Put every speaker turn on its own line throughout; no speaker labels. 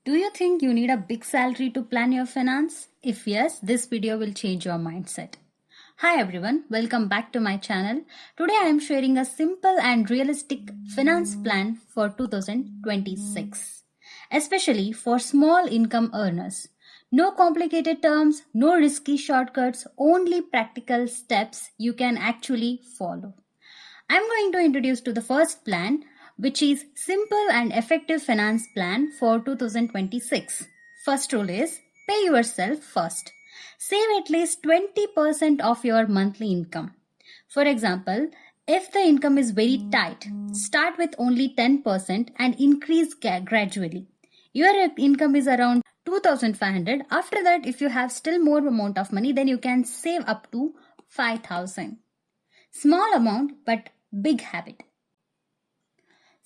Do you think you need a big salary to plan your finance? If yes, this video will change your mindset. Hi everyone, welcome back to my channel. Today I am sharing a simple and realistic finance plan for 2026, especially for small income earners. No complicated terms, no risky shortcuts, only practical steps you can actually follow. I'm going to introduce to the first plan, which is simple and effective finance plan for 2026. First rule is pay yourself first. Save at least 20% of your monthly income. For example, if the income is very tight, start with only 10% and increase gradually. Your income is around 2500. After that, if you have still more amount of money, then you can save up to 5000. Small amount but big habit.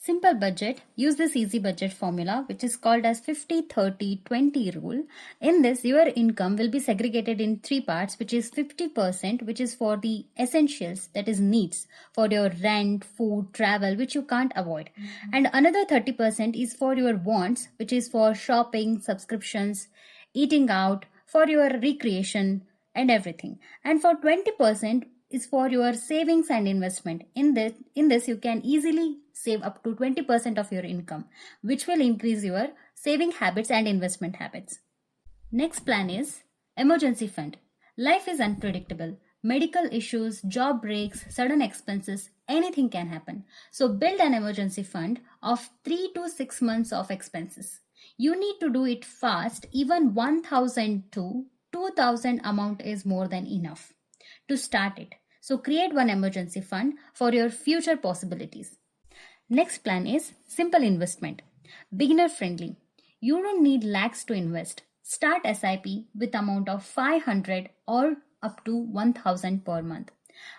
Simple budget. Use this easy budget formula, which is called as 50-30-20 rule. In this, your income will be segregated in three parts, which is 50%, which is for the essentials, that is needs, for your rent, food, travel, which you can't avoid. And another 30% is for your wants, which is for shopping, subscriptions, eating out, for your recreation and everything. And for 20% is for your savings and investment. In this you can easily save up to 20% of your income, which will increase your saving habits and investment habits. Next plan is emergency fund. Life is unpredictable. Medical issues, job breaks, sudden expenses, anything can happen. So build an emergency fund of 3 to 6 months of expenses. You need to do it fast. Even 1000 to 2000 amount is more than enough to start it. So create one emergency fund for your future possibilities. Next plan is simple investment. Beginner friendly. You don't need lakhs to invest. Start SIP with amount of 500 or up to 1000 per month.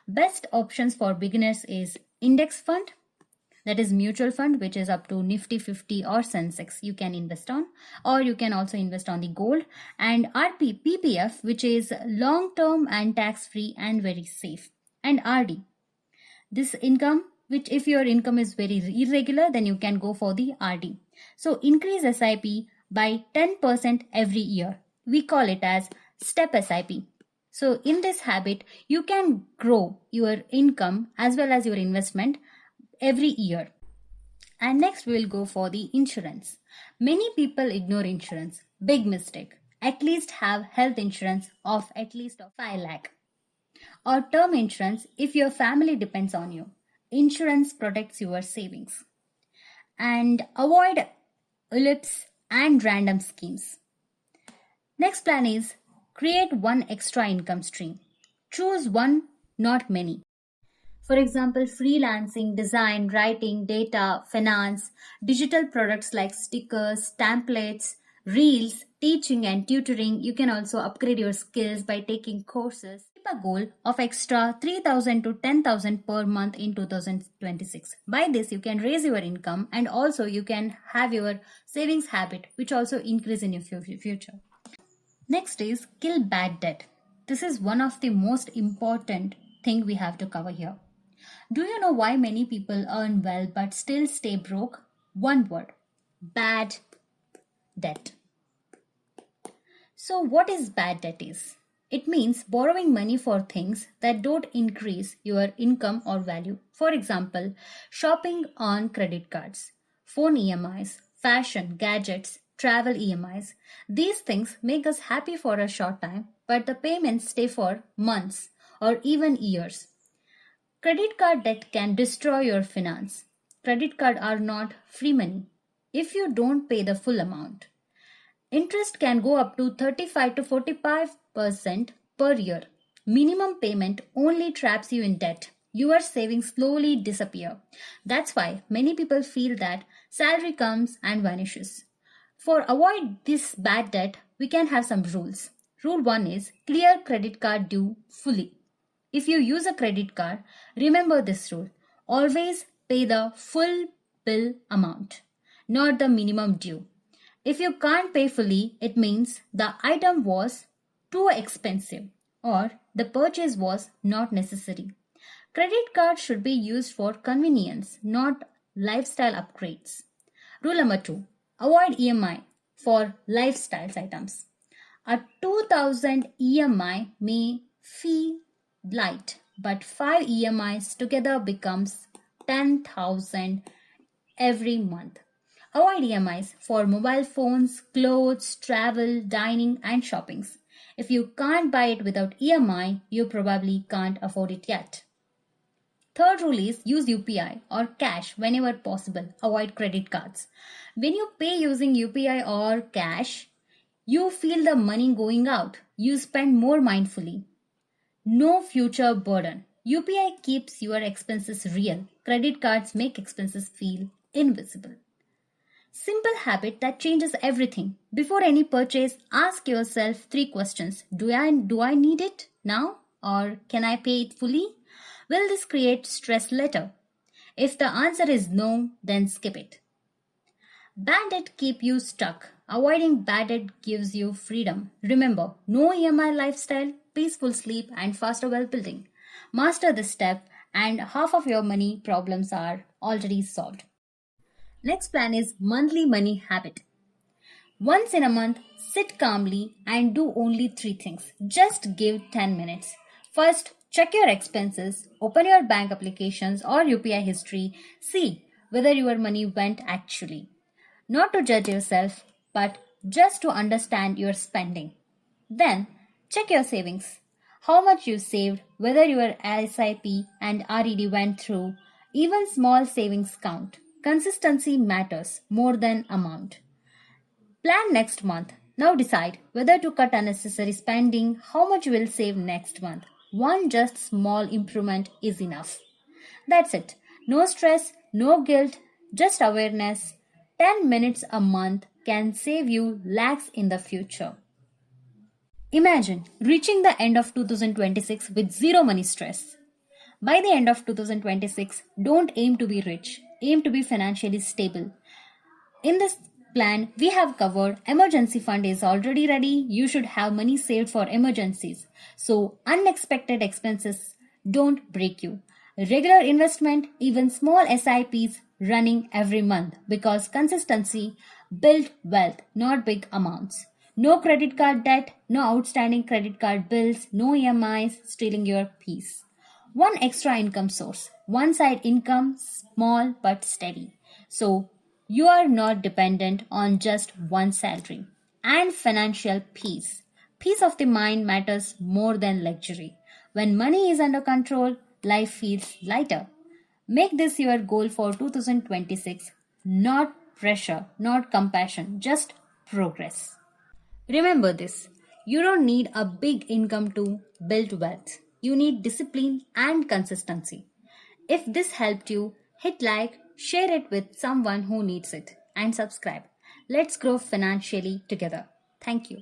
Best options for beginners is index fund, that is mutual fund, which is up to Nifty 50 or Sensex you can invest on, or you can also invest on the gold, and PPF, which is long term and tax free and very safe, and RD. This income, which if your income is very irregular, then you can go for the RD. So increase SIP by 10% every year. We call it as step SIP. So in this habit, you can grow your income as well as your investment every year. And next we will go for the insurance. Many people ignore insurance. Big mistake. At least have health insurance of at least 5 lakh. Or term insurance if your family depends on you. Insurance protects your savings. And avoid ULIPs and random schemes. Next plan is create one extra income stream. Choose one, not many. For example, freelancing, design, writing, data, finance, digital products like stickers, templates, reels, teaching and tutoring. You can also upgrade your skills by taking courses. Keep a goal of extra 3000 to 10,000 per month in 2026. By this, you can raise your income and also you can have your savings habit, which also increase in your future. Next is kill bad debt. This is one of the most important thing we have to cover here. Do you know why many people earn well but still stay broke? One word: bad debt. So what is bad debt is? It means borrowing money for things that don't increase your income or value. For example, shopping on credit cards, phone EMIs, fashion, gadgets, travel EMIs. These things make us happy for a short time, but the payments stay for months or even years. Credit card debt can destroy your finance. Credit cards are not free money if you don't pay the full amount. Interest can go up to 35 to 45% per year. Minimum payment only traps you in debt. Your savings slowly disappear. That's why many people feel that salary comes and vanishes. For avoid this bad debt, we can have some rules. Rule 1 is clear credit card due fully. If you use a credit card, remember this rule. Always pay the full bill amount, not the minimum due. If you can't pay fully, it means the item was too expensive or the purchase was not necessary. Credit card should be used for convenience, not lifestyle upgrades. Rule number 2. Avoid EMI. for lifestyle items. A 2000 EMI may feel light, but 5 EMIs together becomes 10,000 every month. Avoid EMIs for mobile phones, clothes, travel, dining, and shoppings. If you can't buy it without EMI, you probably can't afford it yet. Third rule is use UPI or cash whenever possible. Avoid credit cards. When you pay using UPI or cash, you feel the money going out. You spend more mindfully. No future burden. UPI keeps your expenses real. Credit cards make expenses feel invisible. Simple habit that changes everything. Before any purchase, ask yourself 3 questions. Do I need it now or can I pay it fully? Will this create stress later? If the answer is no, then skip it. Bad debt keep you stuck. Avoiding bad debt gives you freedom. Remember, no EMI lifestyle, peaceful sleep and faster wealth building. Master this step and half of your money problems are already solved. Next plan is monthly money habit. Once in a month, sit calmly and do only 3 things. Just give 10 minutes. First, check your expenses, open your bank applications or UPI history, see whether your money went actually. Not to judge yourself, but just to understand your spending. Then, check your savings. How much you saved, whether your SIP and RED went through. Even small savings count. Consistency matters more than amount. Plan next month. Now decide whether to cut unnecessary spending, how much you will save next month. One just small improvement is enough. That's it. No stress, no guilt, just awareness. 10 minutes a month can save you lakhs in the future. Imagine reaching the end of 2026 with zero money stress. By the end of 2026, don't aim to be rich, aim to be financially stable. In this plan, we have covered emergency fund is already ready. You should have money saved for emergencies. So unexpected expenses don't break you. Regular investment, even small SIPs running every month because consistency build wealth, not big amounts. No credit card debt, no outstanding credit card bills, no EMIs stealing your peace. One extra income source, one side income, small but steady. So you are not dependent on just one salary. And financial peace. Peace of the mind matters more than luxury. When money is under control, life feels lighter. Make this your goal for 2026. Not pressure, not compassion, just progress. Remember this, you don't need a big income to build wealth. You need discipline and consistency. If this helped you, hit like, share it with someone who needs it, and subscribe. Let's grow financially together. Thank you.